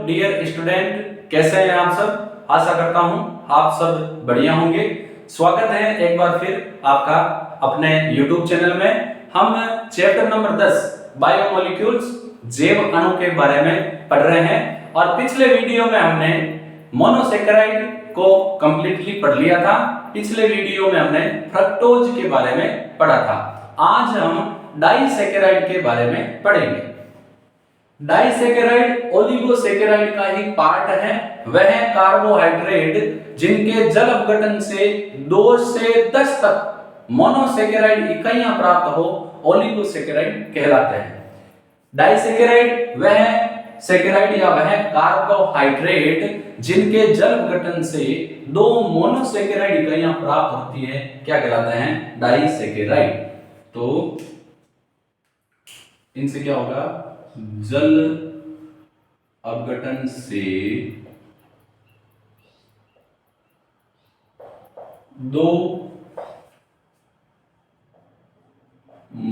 Dear student, कैसे हैं आप सब। आशा करता हूं आप सब बढ़िया होंगे। स्वागत है एक बार फिर आपका अपने YouTube चैनल में। हम चैप्टर नंबर 10 बायोमोलिक्यूल्स जैव अणु के बारे में पढ़ रहे हैं और पिछले वीडियो में हमने मोनोसेकेराइड को कंप्लीटली पढ़ लिया था। पिछले वीडियो में हमने फ्रक्टोज के बारे में पढ़ा था। आज हम डाइसेकेराइड के बारे में पढ़ेंगे। डाइसेकेराइड ओलिगोसेकेराइड का ही पार्ट है। वह कार्बोहाइड्रेट जिनके जल अपघटन से 2 से 10 तक मोनोसेकेराइड इकाइयां प्राप्त हो ओलिगोसेकेराइड कहलाते हैं। डाइसेकेराइड वह सेकेराइड या वह कार्बोहाइड्रेट जिनके जल अपघटन से 2 मोनोसेकेराइड इकाइयां प्राप्त होती है क्या कहलाते हैं? डाइसेकेराइड। तो इनसे क्या होगा? जल अपघटन से 2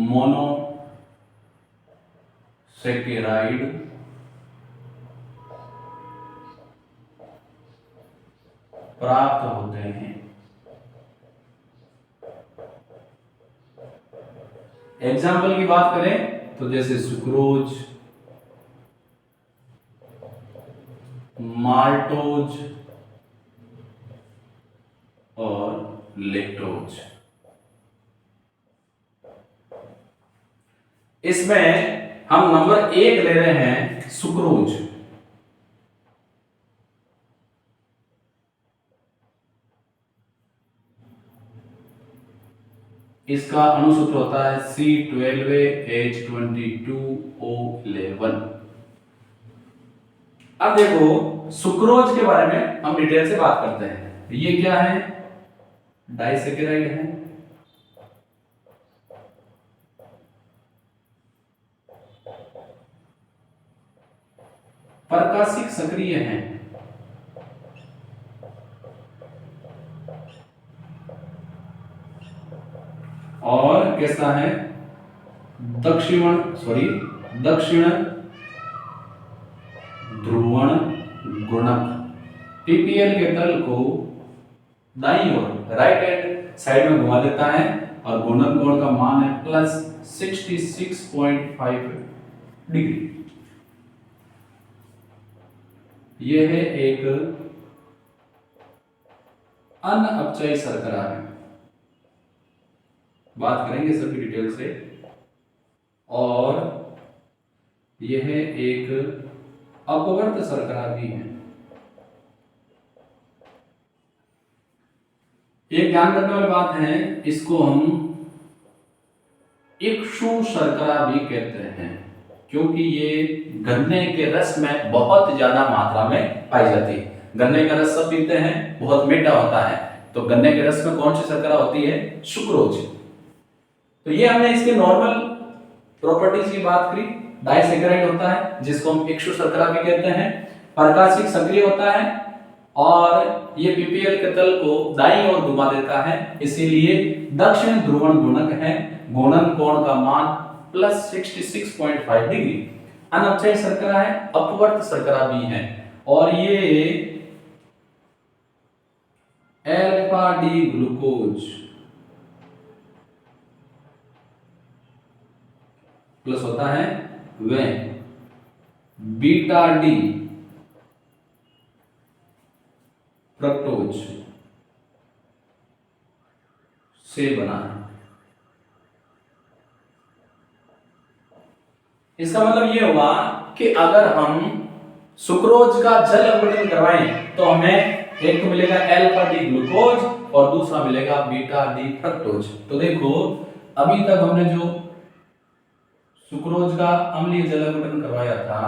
मोनोसेकेराइड प्राप्त होते हैं। एग्जाम्पल की बात करें तो जैसे सुक्रोज, माल्टोज और लैक्टोज। इसमें हम नंबर 1 ले रहे हैं सुक्रोज। इसका अणुसूत्र होता है C12H22O11। अब देखो सुक्रोज के बारे में हम डिटेल से बात करते हैं। ये क्या है? डाइसेकेराइड है। प्रकाशिक सक्रिय है। और कैसा है? दक्षिण ध्रुवण गुणक। पीपीएल के तल को दाईं ओर राइट हैंड साइड में घुमा देता है और गुणक कोण का मान है +66.5 डिग्री। यह है एक अनअपचयी शर्करा है। बात करेंगे सभी डिटेल से। और यह एक अपवर्त शर्करा भी है। एक ध्यान रखने वाली बात है, इसको हम इक्षु शर्करा भी कहते हैं क्योंकि ये गन्ने के रस में बहुत ज्यादा मात्रा में पाई जाती है। गन्ने का रस सब पीते हैं, बहुत मीठा होता है। तो गन्ने के रस में कौन सी शर्करा होती है? सुक्रोज। तो ये हमने इसके नॉर्मल प्रॉपर्टीज की बात करी। डाइसेकेराइड होता है जिसको हम इक्षु शर्करा भी कहते हैं। प्रकाशिक सक्रिय होता है और ये पीपीएल के तल को दाईं ओर घुमा देता है, इसीलिए दक्षिण ध्रुवण गुणक है। गुणन कोण का मान +66.5 डिग्री। अनअपचयी शर्करा है, अपवर्त शर्करा भी है। और ये अल्फा डी ग्लूकोज प्लस होता है वह बीटा डी फ्रक्टोज से बना है। इसका मतलब ये हुआ कि अगर हम सुक्रोज का जल अपघटन करवाएं तो हमें एक तो मिलेगा अल्फा डी ग्लूकोज और दूसरा मिलेगा बीटा डी फ्रक्टोज। तो देखो अभी तक हमने जो सुक्रोज का अम्लीय जल अपघटन करवाया था,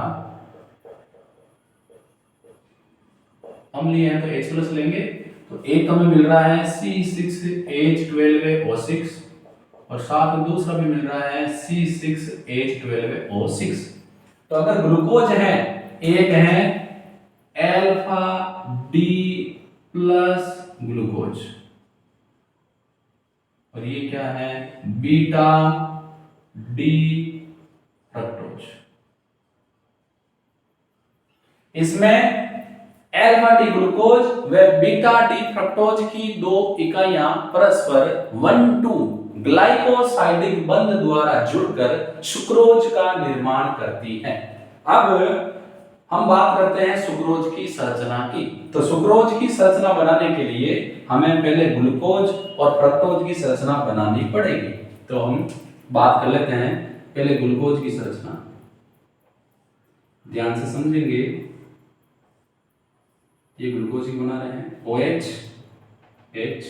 अम्लीय है तो H+ लेंगे, तो एक हमें मिल रहा है C6H12O6 और साथ में दूसरा भी मिल रहा है C6H12O6। तो अगर ग्लूकोज है, एक है अल्फा डी प्लस ग्लूकोज और ये क्या है? Beta D fructose. इसमें अल्फा डी ग्लूकोज व बीटा डी फ्रक्टोज की दो इकाइयां परस्पर 1,2 ग्लाइकोसाइडिक बंध द्वारा जुड़कर सुक्रोज का निर्माण करती हैं। अब हम बात करते हैं सुक्रोज की संरचना की। तो सुक्रोज की संरचना बनाने के लिए हमें पहले ग्लूकोज और फ्रक्टोज की संरचना बनानी पड़ेगी। तो हम बात कर लेते हैं पहले ग्लूकोज की संरचना, ध्यान से समझेंगे। ये ग्लूकोज की बना रहे हैं OH H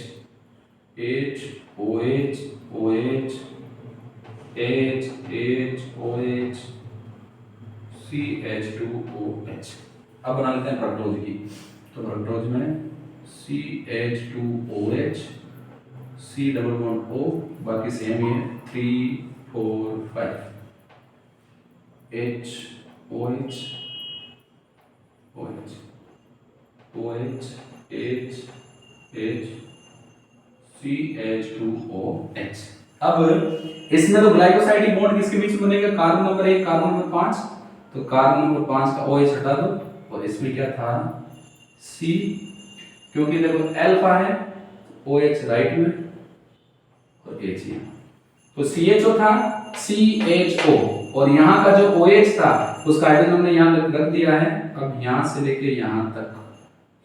H OH OH H H OH CH2OH। अब बना लेते हैं फ्रक्टोज की। तो फ्रक्टोज में CH2OH C double bond O, बाकी सेम ही है 3 4 5 H OH OH OH H H CH2OH। अब इसमें तो ग्लाइकोसाइडिक बॉन्ड किसके बीच में बनेगा? Carbon number 1 carbon number 5। तो कार्बन नंबर 5 का OH हटा दो और इसमें क्या था C, क्योंकि देखो अल्फा है OH राइट में और H यहाँ, तो CHO था CHO और यहाँ का जो OH था उसका हाइड्रोजन हमने यहाँ रख दिया है। अब यहाँ से लेके यहाँ तक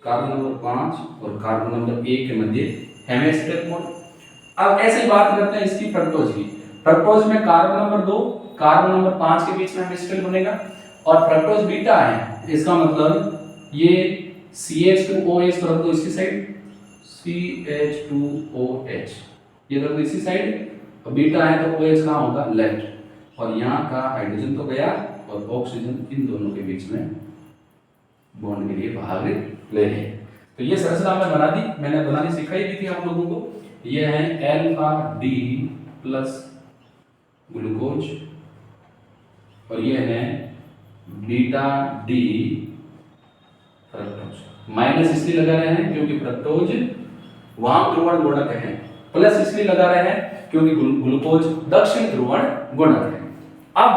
कार्बन नंबर 5 और कार्बन नंबर 1 के मध्य हेमिस्टेरिक बॉन्ड। अब ऐसे बात करते हैं इसकी फ्रक्टोज की। फ्रक्टोज में कार्बन नंबर 2 कार्बन नंबर 5 के बीच में हेमिस्टेरिक बनेगा और फ्रक्टोज बीटा है, इसका मतलब ये CH2OH को रख दो इसकी साइड, CH2OH ये रख दो इसी साइड, और बीटा है तो OH कहाँ होगा? लेफ्ट, और यहाँ का हाइड्रोजन तो गया और ऑक्सीजन इन दोनों के बीच में बॉन्ड के लिए भाग ले रहे हैं। तो ये संरचना मैं बना दी, मैंने बनानी सिखाई भी थी आप लोगों को। ये है अल्फा डी प्लस ग्लूकोज और ये है बीटा डी फ्रक्टोज। माइनस इसलिए लगा रहे हैं क्योंकि फ्रक्टोज वाम ध्रुवण गुणक है, प्लस इसलिए लगा रहे हैं क्योंकि ग्लूकोज दक्षिण ध्रुवण गुणक है। अब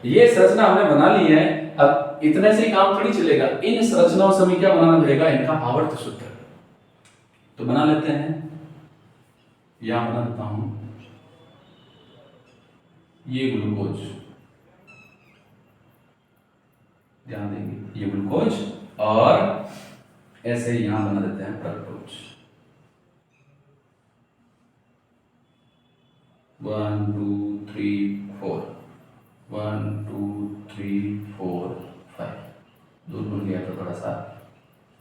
ये संरचना हमने बना ली है। अब इतने से ही काम थोड़ी चलेगा, इन संरचनाओं से हमें क्या बनाना पड़ेगा? इनका आवर्त सूत्र। तो बना लेते हैं, यहां बना देता हूं ये ग्लूकोज, ध्यान देंगे ये ग्लूकोज, और ऐसे यहां बना देते हैं फ्रक्टोज। 1 2 3 4 1 2 3 4 5 दूर बन गया तो थोड़ा सा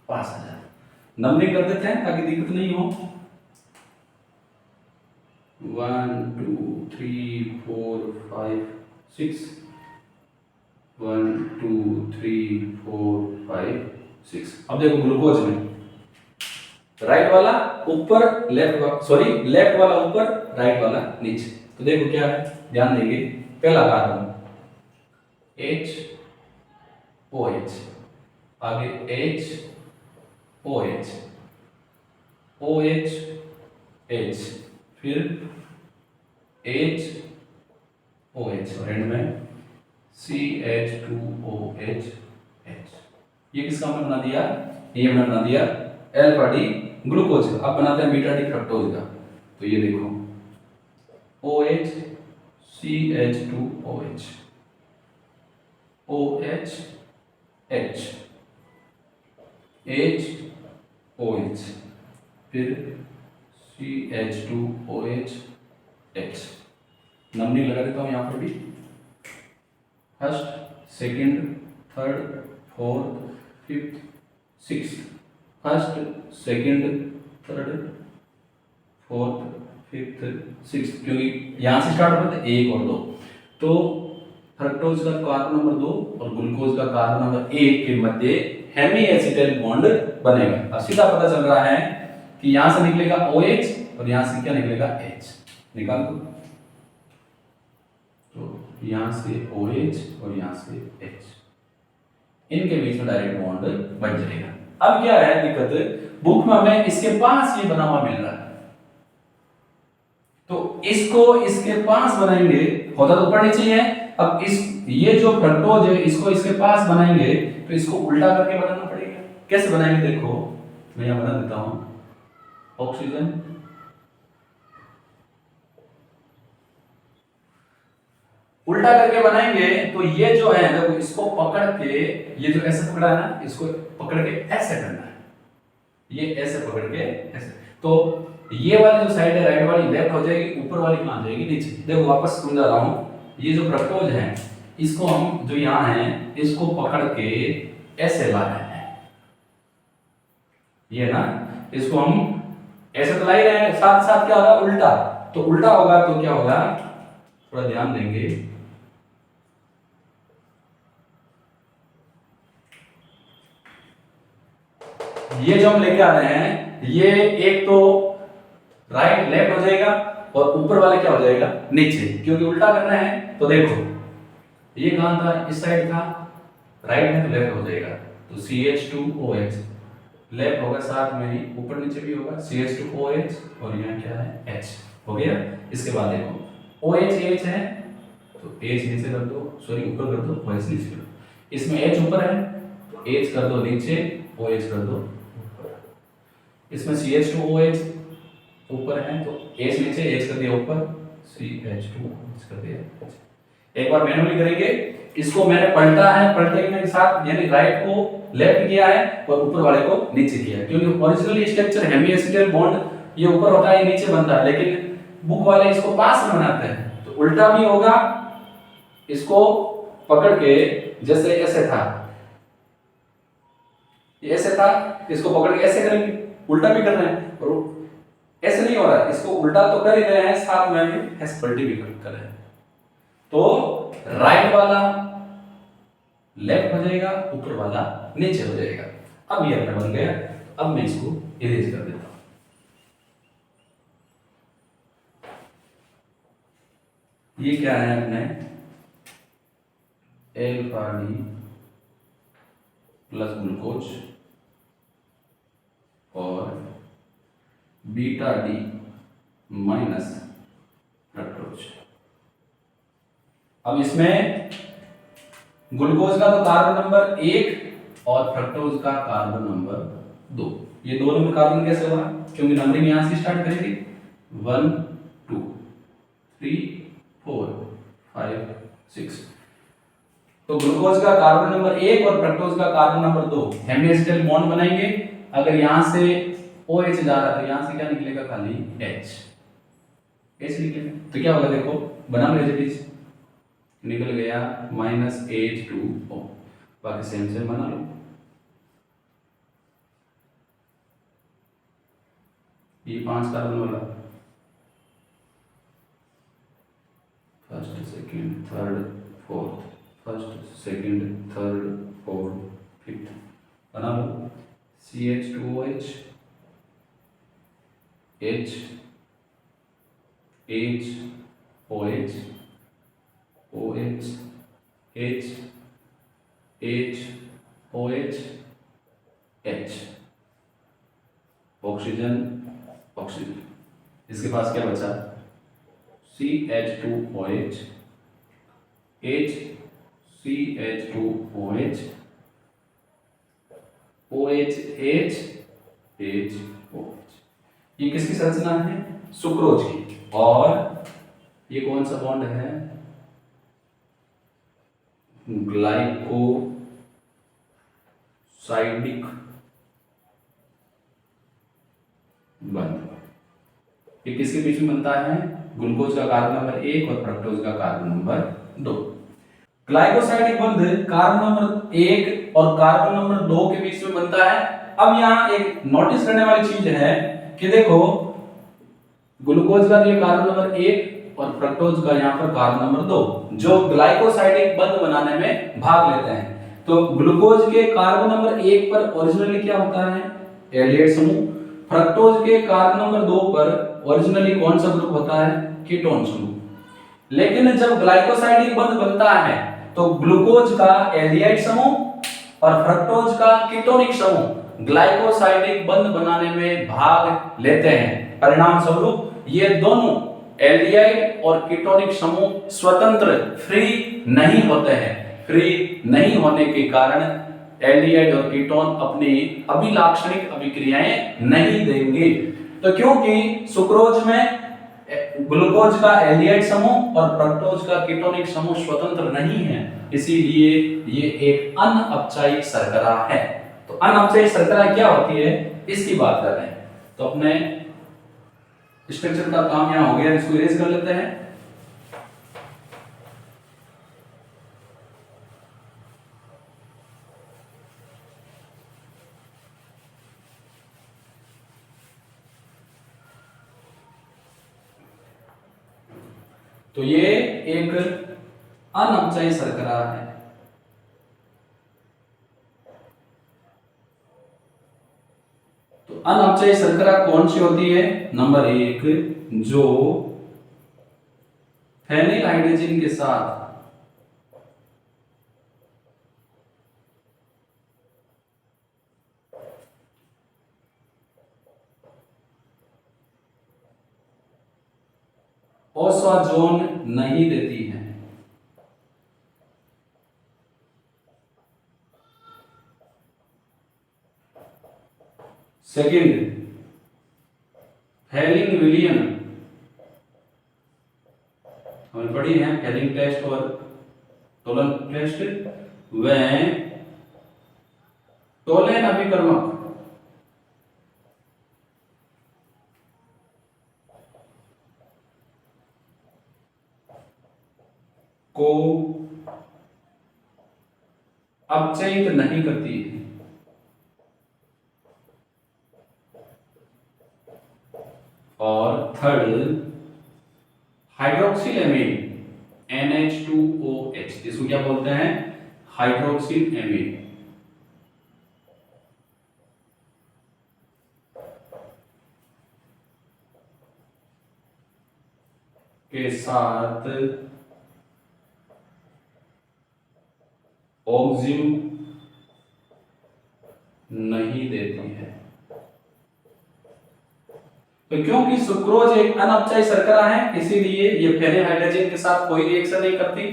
पास आ जाए। नंबरिंग कर देते हैं ताकि दिक्कत नहीं हो। 1 2 3 4 5 6 1 2 3 4 5 6। अब देखो ग्लूकोज में राइट वाला ऊपर, लेफ्ट वाला ऊपर, राइट वाला नीचे। तो देखो क्या है, ध्यान देंगे। पहला कार्बन H OH, आगे H OH OH H, फिर H OH और एंड में CH2OH H। ये किसका हमने बना दिया? ये हमने बना दिया अल्फा डी ग्लूकोज का। अब बनाते हैं बीटा डी फ्रक्टोज का। तो ये देखो OH CH2OH OH H H OH, फिर CH2OH H। नंबरिंग लगा देता हूं यहां पर भी, first second third fourth fifth sixth, first second third fourth fifth sixth, क्योंकि यहां से स्टार्ट होते हैं 1 और 2। तो फ्रक्टोज का कार्बन नंबर 2 और ग्लूकोज का कार्बन नंबर 1 के मध्य हेमी एसिटाइल बॉन्ड बनेगा। अब सीधा पता चल रहा है कि यहां से निकलेगा OH और यहां से क्या निकलेगा? H। निकाल दो, तो यहां से OH और यहां से H, इनके बीच में डायरेक्ट बॉन्ड बन जाएगा। अब क्या है दिक्कत, बुक में हमें इसके पास ये बना हुआ मिल रहा है, तो इसको इसके पास बनाएंगे, होता तो ऊपर नीचे है, अब इस ये जो फ्रक्टोज है इसको इसके पास बनाएंगे तो इसको उल्टा करके बनाना पड़ेगा। कैसे बनाएंगे देखो, मैं यहां बना देता हूं। ऑक्सीजन उल्टा करके बनाएंगे तो ये जो है देखो, इसको पकड़ के, ये जो ऐसे पकड़ा है ना, इसको पकड़ के ऐसे करना है, ये ऐसे पकड़ के ऐसे, तो ये वाली जो साइड है राइट वाली लेफ्ट हो जाएगी, ऊपर वाली कहां जाएगी, नीचे। देखो वापस समझा रहा हूं, ये जो फ्रक्टोज है इसको हम जो यहां है इसको पकड़ के ऐसे ला रहे हैं, ये ना, इसको हम ऐसे तो ला ही रहे हैं, साथ साथ क्या होगा उल्टा, तो उल्टा होगा तो क्या होगा, थोड़ा ध्यान देंगे। ये जो हम लेके आ रहे हैं ये एक तो राइट लेफ्ट हो जाएगा और ऊपर वाले क्या हो जाएगा नीचे, क्योंकि उल्टा कर रहे हैं। तो देखो ये कहां था, इस साइड था, राइट है तो लेफ्ट हो जाएगा, तो CH2OH लेफ्ट होगा, साथ में ही ऊपर नीचे भी होगा CH2OH और यहाँ क्या है H हो गया। इसके बाद देखो OH H है तो H नीचे कर दो, सॉरी ऊपर कर दो, OH नीचे कर दो, इसमें H ऊपर है तो H कर दो नीचे, OH कर दो ऊपर, इसमें CH2OH ऊपर है तो H नीचे, H कर दिया ऊपर, CH2OH कर दिया। एक बार मैनुअली करेंगे, इसको मैंने पलटा है, पलटने के साथ यानी राइट को लेफ्ट किया है और ऊपर वाले को नीचे किया है, क्योंकि originally structure hemiacetal bond ये ऊपर होता है, ये नीचे बनता है, लेकिन बुक वाले इसको पास में बनाते हैं, तो उल्टा भी होगा, इसको पकड़ के जैसे ऐसे था, ये ऐसे था, इसको पकड़ के ऐसे करेंगे, उल्टा भी कर रहे हैं, और ऐसे नहीं हो रहा है, इसको उल्टा तो कर ही रहे हैं, साथ में भी ऐसे पलटी भी कर रहे हैं, तो राइट वाला लेफ्ट हो जाएगा, ऊपर वाला नीचे हो जाएगा। अब ये अपना बन गया, अब मैं इसको इरेज कर देता हूं। ये क्या है अपने अल्फा डी प्लस ग्लूकोज और बीटा डी माइनस फ्रक्टोज। अब इसमें ग्लूकोज का तो कार्बन नंबर 1 और फ्रक्टोज का कार्बन नंबर 2, ये दो नंबर कार्बन कैसे हुआ, क्योंकि नंबरिंग यहां से स्टार्ट करेंगे 1 2 3 4 5 6, तो ग्लूकोज का कार्बन नंबर 1 और फ्रक्टोज का carbon number 2 hemiacetal bond बनाएंगे। अगर यहां से OH जा रहा है तो यहां से क्या निकलेगा, खाली H निकलेगा, तो क्या होगा देखो, बना लो एज निकल गया -H2O, बाकी सेम सेम बना लो, ये 5 कार्बन वाला, first second third fourth, first second third fourth fifth, बना लो CH2OH H H OH OH H H OH H, oxygen oxygen, इसके पास क्या बचा CH2OH H CH2OH OH H H OH, ये किसकी संरचना है, सुक्रोज की, और ये कौन सा बॉन्ड है, ग्लाइकोसाइडिक बंध, ये किसके बीच में बनता है, ग्लूकोज का कार्बन नंबर 1 और फ्रक्टोज का कार्बन नंबर 2। ग्लाइकोसाइडिक बंध कार्बन नंबर 1 और कार्बन नंबर 2 के बीच में बनता है। अब यहाँ एक नोटिस करने वाली चीज है कि देखो ग्लूकोज का ये कार्बन नंबर 1 और फ्रक्टोज का यहाँ पर कार्बन नंबर 2 जो ग्लाइकोसाइडिक बंध बनाने में भाग लेते हैं। तो ग्लूकोज के कार्बन नंबर 1 पर ओरिजिनली क्या होता है, एल्डिहाइड समूह। फ्रक्टोज के कार्बन नंबर 2 पर ओरिजिनली कौन सा ग्रुप होता है, कीटोन समूह। लेकिन जब ग्लाइकोसाइडिक बंध बनता है तो ग्लूकोज का एल्डिहाइड समूह और फ्रक्टोज का कीटोनिक समूह ग्लाइकोसाइडिक बंध बनाने में भाग लेते हैं। परिणाम स्वरूप ये दोनों एल्डिहाइड और कीटोनिक समूह स्वतंत्र फ्री नहीं होते हैं। फ्री नहीं होने के कारण एल्डिहाइड और कीटोन अपनी अभिलाक्षणिक अभिक्रियाएं नहीं देंगे। तो क्योंकि सुक्रोज में ग्लूकोज का एल्डिहाइड समूह और फ्रक्टोज का कीटोनिक समूह स्वतंत्र नहीं है, इसीलिए ये एक अनअपचायी शर्करा है। तो अनअपचायी शर्करा क्या होती है इसकी बात कर रहे हैं। तो अपने स्ट्रक्चर का काम यहां हो गया, इसको इरेज कर लेते हैं। तो ये एक अनअपचायी शर्करा है। तो अनअपचायी शर्करा कौन सी होती है? नंबर 1, जो फेनिल हाइड्रोजन के साथ ओसोजोन नहीं देती है। सेकंड, हेलिंग विलियन, हमने पढ़ी है हेलिंग टेस्ट और टोलन टेस्ट, वह टोलेन अभिकर्मक को अपचयित नहीं करती है। और थर्ड, हाइड्रोक्सिल एमीन NH2OH, इसको क्या बोलते हैं? हाइड्रोक्सिल एमीन के साथ ऑक्सिन नहीं देती है। तो क्योंकि सुक्रोज एक अनअपचायी शर्करा है, इसीलिए ये फेनिल हाइड्रोजन के साथ कोई रिएक्शन नहीं करती।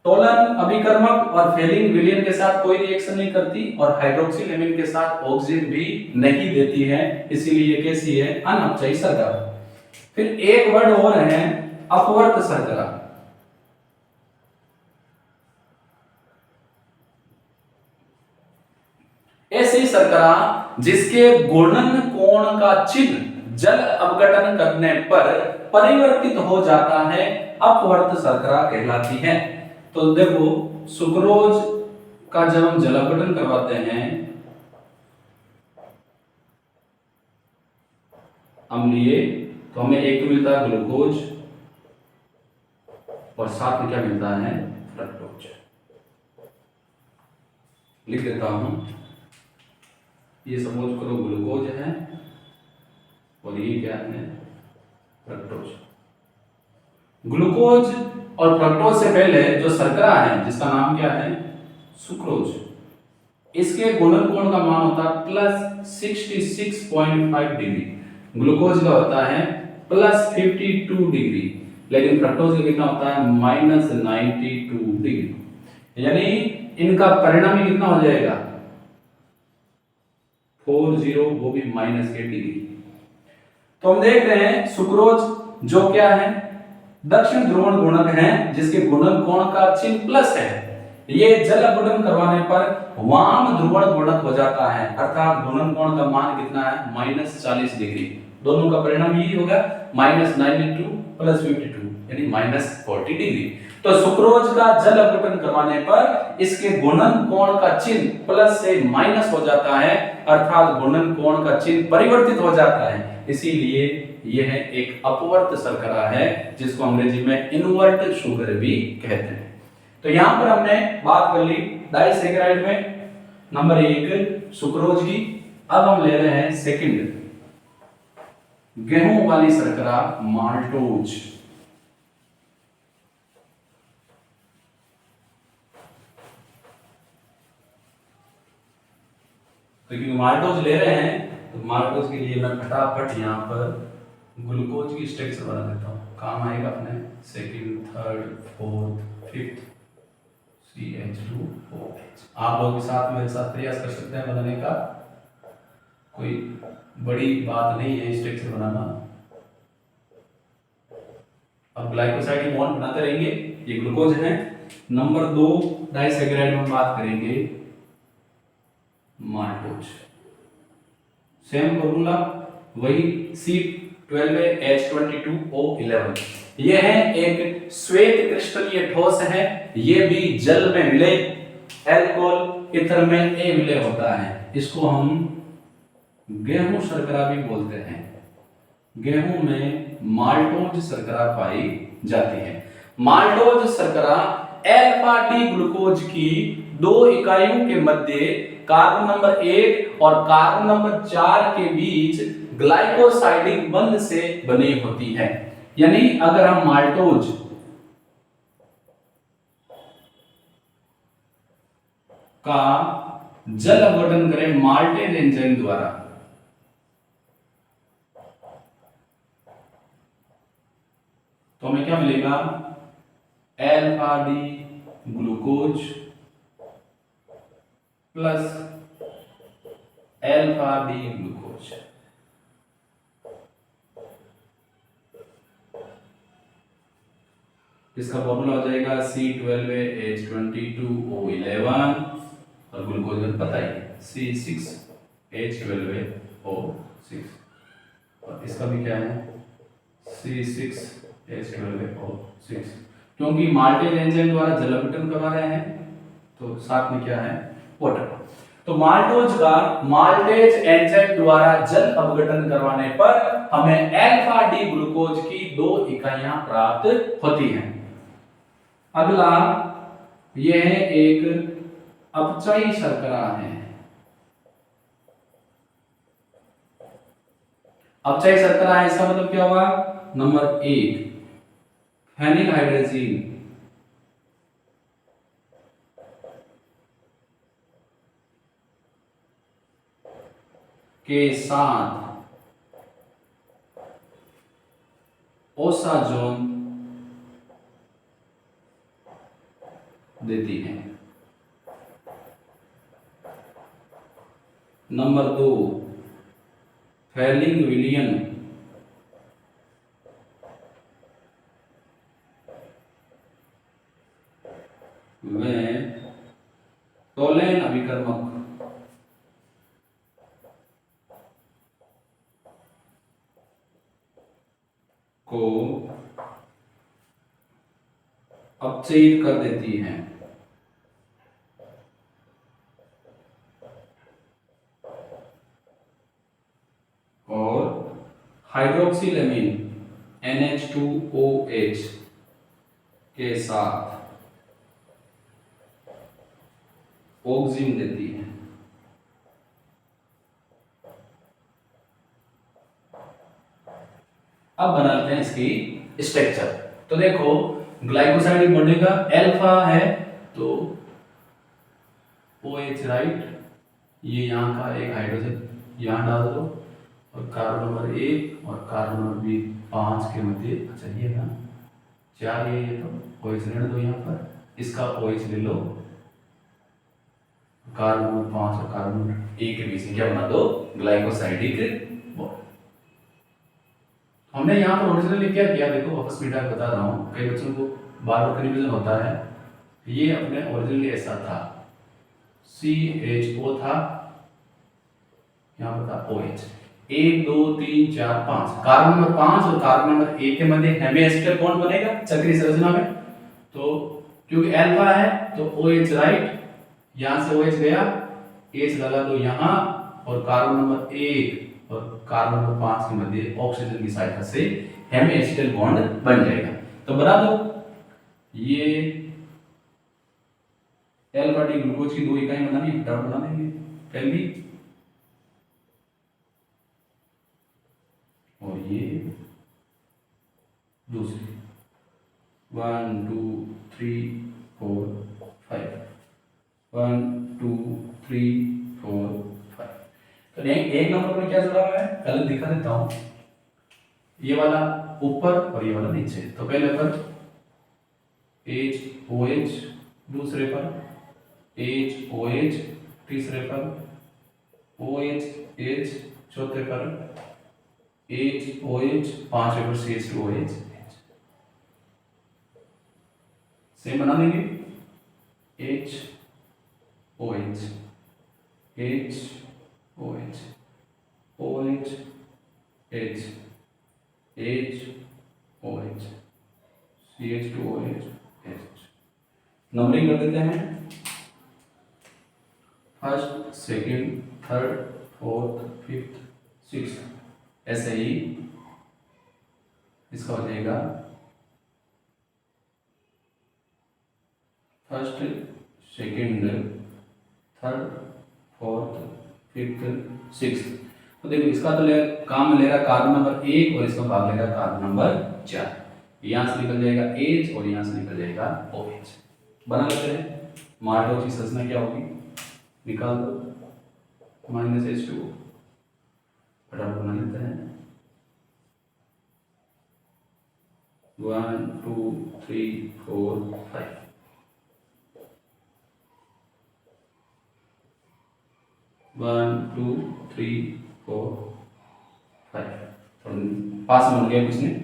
टोलन अभिकर्मक और फेलिंग विलियन के साथ कोई रिएक्शन नहीं करती और हाइड्रोक्सिल एमीन के साथ ऑक्सिन भी नहीं देती है, इसीलिए ये कैसी है? अनअपचायी शर्करा। फिर एक वर्ड और है, अपवर्त शर्करा। ऐसी शर्करा जिसके घूर्णन कोण का चिन्ह जल अपघटन करने पर परिवर्तित हो जाता है, अपवर्त शर्करा कहलाती है। तो देखो, सुक्रोज का जब हम जल अपघटन करवाते हैं अम्लीय, तो हमें एक तो मिलता है ग्लूकोज और साथ में क्या मिलता है? फ्रक्टोज। लिख देता हूं, ये सपोज करो ग्लूकोज है और ये क्या है? फ्रक्टोज। ग्लूकोज और फ्रक्टोज से पहले जो शर्करा है जिसका नाम क्या है? सुक्रोज, इसके गुणन कोण का मान होता है +66.5 डिग्री। ग्लूकोज का होता है +52 डिग्री, लेकिन फ्रक्टोज का कितना होता है? -92 डिग्री। यानी इनका परिणामी कितना हो जाएगा? 40, वो भी -8 डिग्री। तो हम देख रहे हैं सुक्रोज जो क्या है? दक्षिण ध्रुवण गुणक है, जिसके गुणन कोण का चिन्ह प्लस है। ये जल अपघटन करवाने पर वाम ध्रुवण गुणक हो जाता है, अर्थात गुणन कोण का मान कितना है? -40 डिग्री। दोनों का परिणाम यही होगा, -92 + 52 यानी -40 डिग्री। तो सुक्रोज का जल अपघटन करवाने पर इसके गुणन कोण का चिन्ह प्लस से माइनस हो जाता है, अर्थात गुणन कोण का चिन्ह परिवर्तित हो जाता है, इसीलिए यह एक अपवर्त शर्करा है, जिसको अंग्रेजी में इनवर्ट शुगर भी कहते हैं। तो यहां पर हमने बात कर ली डाइसैकेराइड में नंबर 1 सुक्रोज की। अब हम ले रहे हैं सेकंड, गेहूं वाली शर्करा माल्टोज। तो क्योंकि माल्टोज ले रहे हैं, तो माल्टोज के लिए मैं फटाफट यहां पर ग्लूकोज की स्ट्रक्चर बना देता हूँ, काम आएगा अपने second, third, fourth, fifth, CH2OH। आप लोग भी साथ मेरे साथ प्रयास कर सकते हैं बनाने का, कोई बड़ी बात नहीं है स्ट्रक्चर बनाना। अब ग्लाइकोसाइड बॉन्ड बनाते रहेंगे, ये ग्लूकोज है। नंबर 2 डाइसैकेराइड में बात करेंगे माल्टोज। सेम फॉर्मूला वही, C12H22O11। यह है एक श्वेत क्रिस्टलीय ठोस है, ये भी जल में विलय, अल्कोहल ईथर में ए विलय होता है। इसको हम गेहूं शर्करा भी बोलते हैं। गेहूं में माल्टोज शर्करा पाई जाती है। माल्टोज शर्करा अल्फा डी ग्लूकोज की 2 इकाइयों के मध्य कार्बन नंबर 1 और कार्बन नंबर 4 के बीच ग्लाइकोसाइडिक बंध से बनी होती है। यानी अगर हम माल्टोज का जल अपघटन करें माल्टेज एंजाइम द्वारा, तो हमें क्या मिलेगा? Alpha D glucose plus alpha D glucose. इसका फॉर्मूला हो जाएगा C12H22O11 और ग्लूकोज का पता ही है C6H12O6 और इसका भी क्या है C6H12O6। क्योंकि माल्टेज एंजाइम द्वारा जल अपघटन करवा रहे हैं तो साथ में क्या है वाटर। तो माल्टोज का माल्टेज एंजाइम द्वारा जल अपघटन करवाने पर हमें अल्फा डी ग्लूकोज की 2 इकाइयां प्राप्त होती हैं। अगला यह एक अपचयी शर्करा है। अपचयी शर्करा है, इसका मतलब क्या हुआ? नंबर 1 फेनिल हाइड्रोजीन के साथ ओसाजोन देती है। नंबर 2 फेलिंग विलियन में टोलेन अभिकर्मक को अपचयित कर देती है। और हाइड्रोक्सिलेमिन NH2OH के साथ ऑक्सिन देती है। अब बनाते हैं इसकी स्ट्रक्चर। तो देखो ग्लाइकोसाइड बनेगा, अल्फा है तो OH राइट, ये यहाँ का एक हाइड्रोजन यहाँ डाल दो और कार्बन नंबर 1 और कार्बन नंबर 5 के मध्य, अच्छा ये ना 4 ये तो OH रहने दो यहाँ पर, इसका OH ले लो, कार्बन नंबर 5 और कार्बन नंबर 1 के बीच में क्या बना दो? Glycosidic bond. हमने यहाँ पर ओरिजिनली क्या किया देखो, वापस मिटा बता रहा हूँ, कई बच्चों को बार बार कन्फ्यूजन होता है। ये अपने ओरिजिनली ऐसा था, CHO था, यहाँ पर था OH। 1 2 3 4 5 कार्बन नंबर 5 और कार्बन नंबर 1 के मध्य हेमिएस्टर बॉन्ड बनेगा चक्रीय संरचना में। तो क्योंकि अल्फा है तो OH राइट, यहां से OH गया, H लगा दो यहाँ और कार्बन नंबर 1 और कार्बन नंबर 5 के मध्य ऑक्सीजन की सहायता से हेमिएस्टर बॉन्ड बन जाएगा। तो बना दो, ये अल्फा डी ग्लूकोज की 2 इकाई बनानी है, फटाफट बना देंगे। पहली और ये दूसरी, 1 2 3 4 5 1 2 3 4 5। तो एक नंबर पर क्या जुड़ा हुआ है, पहले दिखा देता हूं। ये वाला ऊपर और ये वाला नीचे। तो पहले पर HOH, दूसरे पर HOH, तीसरे पर OH, चौथे पर HOH, पांचवे पर CH2OH। सेम बना देंगे HOH, HOH, OH, H, HOH, CH2OH, H। Numbering कर देते हैं, first, second, third, fourth, fifth, sixth. ऐसे ही इसका हो जाएगा first, second, third, fourth, fifth, sixth. तो देखो इसका तो काम ले रहा कार्बन नंबर 1 और इसका भाग लेगा कार्बन नंबर 4। यहां से निकल जाएगा H और यहां से निकल जाएगा OH। बना लेते हैं। माल्टोज की संरचना क्या होगी, निकाल दो, -H2O। फटाफट बना लेते हैं। 1 2 3 4 5। 1 2 3 4 5। पास में हो गया कुछ नहीं।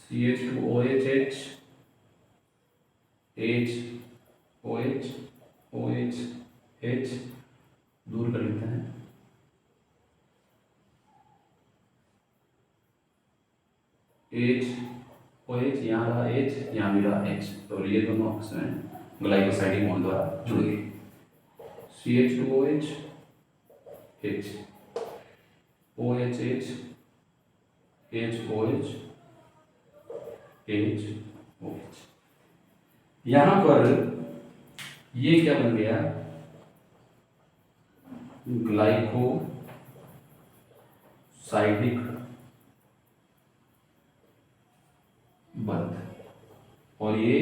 CH2OH, HOH, OH, H दूर कर लेते हैं। HOH, यहाँ रहा H, यहाँ भी रहा H, तो ये दोनों आपस में ग्लाइकोसाइडिक बॉन्ड द्वारा जुड़ गए। CH2OH, H, OHH, HOH, HOH। यहां पर ये क्या बन गया, ग्लाइकोसाइडिक बंध, और ये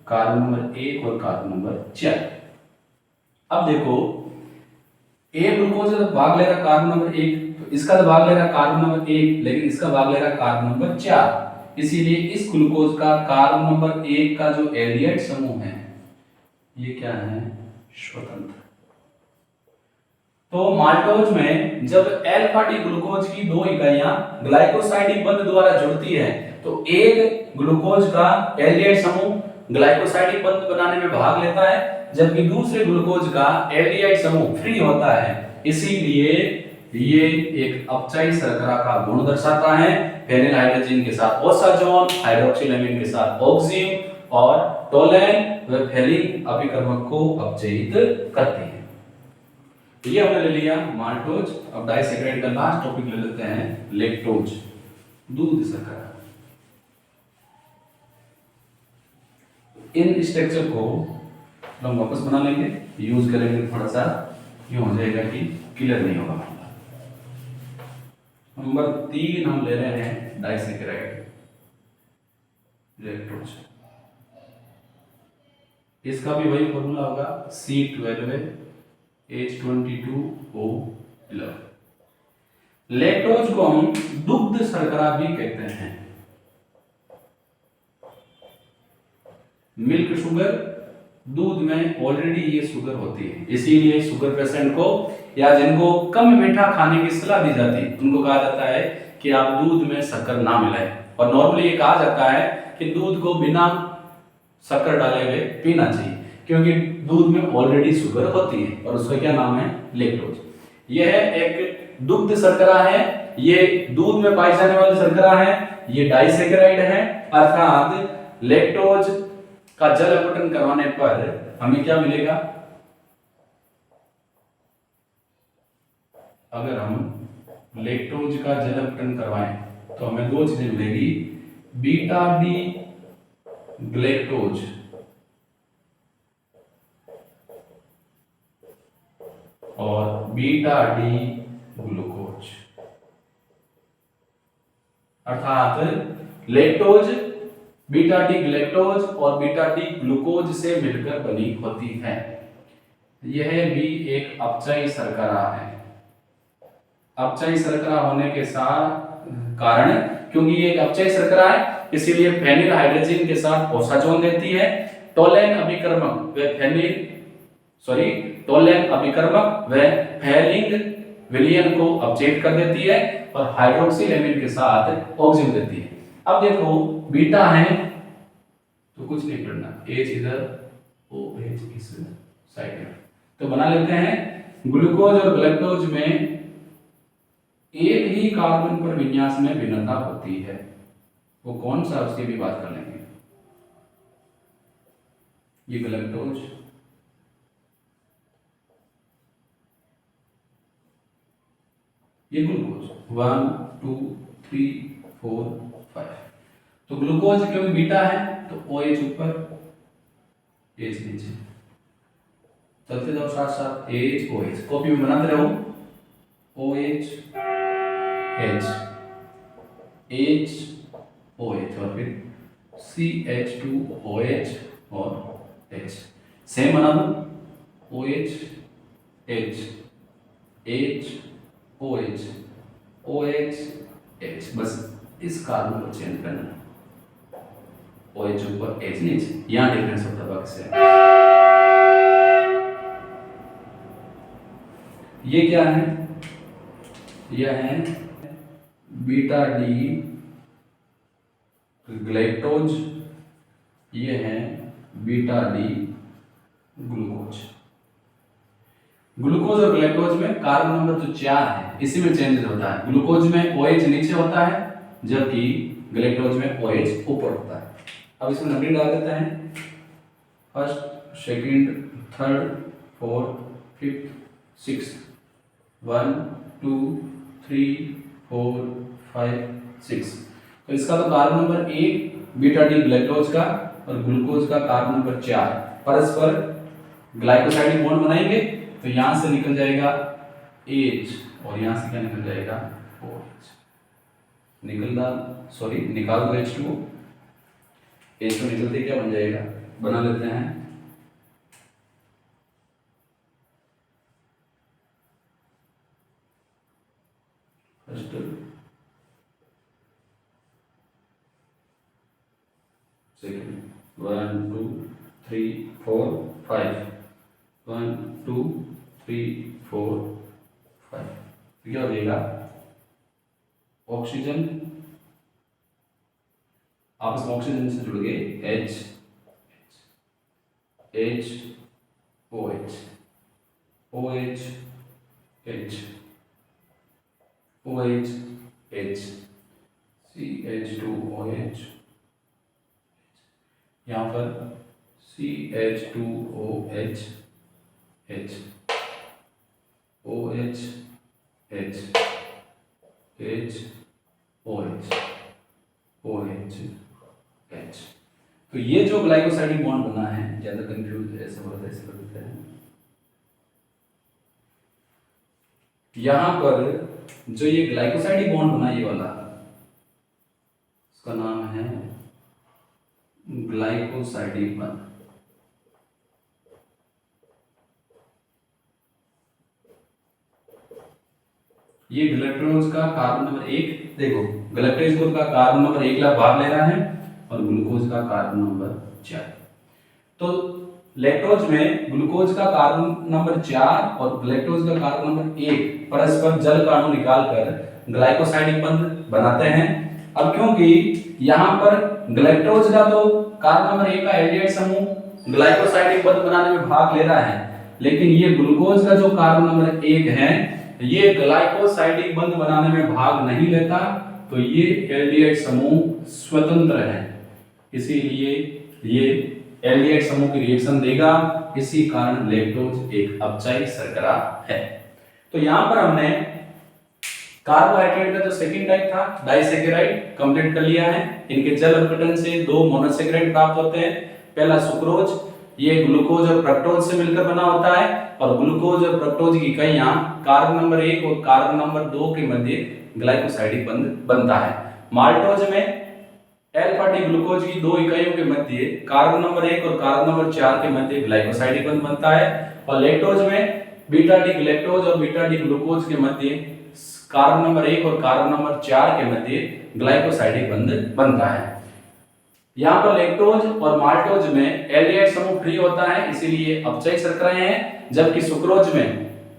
कार्बन नंबर 1 और कार्बन नंबर 4। अब देखो एक ग्लूकोज का भाग ले रहा कार्बन नंबर 1, तो इसका तो भाग ले रहा कार्बन नंबर 1, लेकिन इसका भाग ले रहा कार्बन नंबर 4। इसीलिए इस ग्लूकोज का कार्बन नंबर 1 का जो एल्डिहाइड समूह है ये क्या है, स्वतंत्र। तो माल्टोज में जब अल्फा डी ग्लूकोज की 2 इकाइयां ग्लाइकोसाइडिक बंध द्वारा जुड़ती है तो एक ग्लूकोज का एल्डिहाइड समूह ग्लाइकोसाइडिक बंध बनाने में भाग लेता है, जबकि दूसरे ग्लूकोज का एल्डिहाइड समूह फ्री होता है। इसीलिए ये एक अपचयी शर्करा का गुण दर्शाता है। फेनिल हाइड्रोजन के साथ ओसाजोन, हाइड्रोक्सिल के साथ ऑक्सिन और टोलेन व फेलिक अभिकर्मक को अपचयित करती है। तो ये हमने ले लिया माल्टोज। अब डाइसैकराइड का लास्ट टॉपिक ले लेते हैं, लैक्टोज, दूध शर्करा। इन स्ट्रक्चर को हम वापस बना लेंगे, यूज करेंगे थोड़ा सा, ये हो जाएगा कि क्लियर नहीं होगा। नंबर 3 हम ले रहे हैं डाइसैकराइड, लैक्टोज। इसका भी वही फॉर्मूला होगा, C12H22O11। लैक्टोज को हम दुग्ध शर्करा भी कहते हैं। मिल्क शुगर, दूध में ऑलरेडी ये शुगर होती है, इसीलिए शुगर पेशेंट को या जिनको कम मीठा खाने की सलाह दी जाती है उनको कहा जाता है कि आप दूध में शक्कर ना मिलाएं। और नॉर्मली ये कहा जाता है कि दूध को बिना शक्कर डाले हुए पीना चाहिए, क्योंकि दूध में ऑलरेडी शुगर होती है और उसका क्या नाम है, लैक्टोज। यह एक दुग्ध शर्करा है, ये दूध में पाई जाने वाली शर्करा है, ये डाइसैकराइड है। अर्थात लैक्टोज का जल अपघटन करवाने पर हमें क्या मिलेगा, अगर हम लैक्टोज का जल अपघटन करवाएं तो हमें 2 चीजें मिलेगी, बीटा डी ग्लैक्टोज और बीटा डी ग्लूकोज। अर्थात लैक्टोज बीटा डी ग्लैक्टोज और बीटा डी ग्लूकोज से मिलकर बनी होती है। यह भी एक अपचयी शर्करा है। अपचयी शर्करा होने के कारण क्योंकि ये एक अपचयी शर्करा है, इसीलिए फेनिल हाइड्रोजन के साथ ओसाजोन देती है। टोलेन अभिकर्मक व फेलिंग विलयन को अपचयित कर देती है और हाइड्रोक्सिलेमिन के साथ ऑक्सीजन देती है। अब देखो बीटा है तो कुछ नहीं पढ़ना, H इधर OH इस साइड में, तो बना लेते हैं ग्लूकोज और ग्लूकोज में एक ही कार्बन पर विन्यास में भिन्नता होती है, वो कौन सा उसकी भी बात कर लेंगे। ये ग्लूकोज, ये ग्लूकोज 1 2 3 4 5, तो ग्लूकोज क्योंकि बीटा है तो OH ऊपर H नीचे, चलते जाओ साथ साथ H OH, कॉपी में बनाते रहो OH H H OH और फिर CH2OH और H, सेम बना दो OH H H OH OH H, बस इस कार्बन को चेंज करना, OH ऊपर H नीचे, यहाँ डिफरेंस होता है बाकी से। ये क्या है, यह है बीटा डी ग्लैक्टोज, ये है बीटा डी ग्लूकोज। ग्लूकोज और ग्लैक्टोज में कार्बन नंबर जो 4 है इसी में चेंज होता है, ग्लूकोज में OH नीचे होता है जबकि ग्लैक्टोज में OH ऊपर होता है। अब इसमें नंबरिंग डाल देते हैं, first second third fourth fifth sixth, 1 2 3 4 5 6, तो इसका तो carbon number 1 beta D galactose का और ग्लूकोज का कार्बन नंबर 4 परस्पर ग्लाइकोसाइडिक बॉन्ड बनाएंगे तो यहां से निकल जाएगा H और यहां से क्या निकल जाएगा OH, निकाल दो H2O, H2 निकलते क्या बन जाएगा, बना लेते हैं फर्स्ट सेकंड 1 2 3 4 5, 1 2 3 4 5, क्या हो जाएगा ऑक्सीजन आपस में ऑक्सीजन से जुड़ गए H H OH OH H OH H CH2OH, यहाँ पर CH2OH H OH H H OH OH H, तो ये जो ग्लाइकोसाइडिक बॉन्ड बना है, ज्यादा कंफ्यूज ऐसे हो रहा है, ऐसे लगता है यहां पर जो ये ग्लाइकोसाइडिक बॉन्ड बना ये वाला, इसका नाम है ग्लाइकोसाइडिक बॉन्ड। ये ग्लूकोज का कार्बन नंबर 1, देखो ग्लूकोज का कार्बन नंबर 1 ला भाग ले रहा है और ग्लूकोज का कार्बन नंबर 4, तो लैक्टोज में ग्लूकोज का कार्बन नंबर 4 और ग्लैक्टोज का कार्बन नंबर 1 परस्पर जल का अणु निकालकर ग्लाइकोसाइडिक बंध बनाते हैं। अब क्योंकि यहाँ पर ग्लैक्टोज का तो कार्बन नंबर 1 का एल्डिहाइड समूह ग्लाइकोसाइडिक बंध बनाने में भाग ले रहा है, लेकिन ये ग्लूकोज का जो कार्बन नंबर 1 है ये ग्लाइकोसाइडिक बंध बनाने में भाग नहीं लेता, तो ये एल्डिहाइड समूह स्वतंत्र है, इसीलिए ये एल्डिहाइड समूह की रिएक्शन देगा, इसी कारण लैक्टोज एक अपचयी शर्करा है। तो यहां पर हमने कार्बोहाइड्रेट का जो सेकंड टाइप था डाइसैकेराइड कंप्लीट कर लिया है। इनके जल अपघटन से 2 मोनोसैकेराइड प्राप्त होते हैं, पहला सुक्रोज, ये ग्लूकोज और फ्रक्टोज से मिलकर बना होता है और ग्लूकोज और फ्रक्टोज की इकाइयां कार्बन नंबर 1 और कार्बन नंबर 2 के मध्य ग्लाइकोसाइडिक बंध बनता है। माल्टोज में अल्फा डी ग्लूकोज की 2 इकाइयों के मध्य कार्बन नंबर 1 और कार्बन नंबर 4 के मध्य ग्लाइकोसाइडिक बंध बनता है और लैक्टोज में बीटा डी ग्लैक्टोज और बीटा डी ग्लूकोज के मध्य कार्बन नंबर 1 और कार्बन नंबर 4 के मध्य ग्लाइकोसाइडिक बंध बनता है। यहाँ पर लैक्टोज और माल्टोज में एल्डिहाइड समूह फ्री होता है, इसीलिए अपचयी शर्कराएं हैं, जबकि सुक्रोज में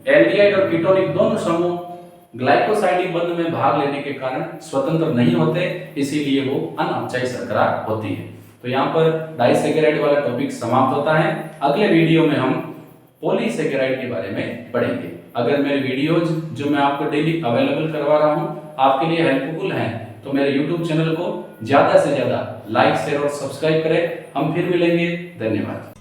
एल्डिहाइड और कीटोनिक दोनों समूह ग्लाइकोसाइडिक बंध में भाग लेने के कारण स्वतंत्र नहीं होते, इसीलिए वो अनअपचयी शर्करा होती है। तो यहाँ पर डाइसैकेराइड वाला टॉपिक समाप्त होता है। अगले वीडियो में हम पॉलीसैकेराइड के बारे में पढ़ेंगे। अगर मेरे वीडियोज जो मैं आपको डेली अवेलेबल करवा रहा हूँ आपके लिए हेल्पफुल हैं तो मेरे YouTube चैनल को ज्यादा से ज्यादा लाइक शेयर और सब्सक्राइब करें। हम फिर मिलेंगे। धन्यवाद।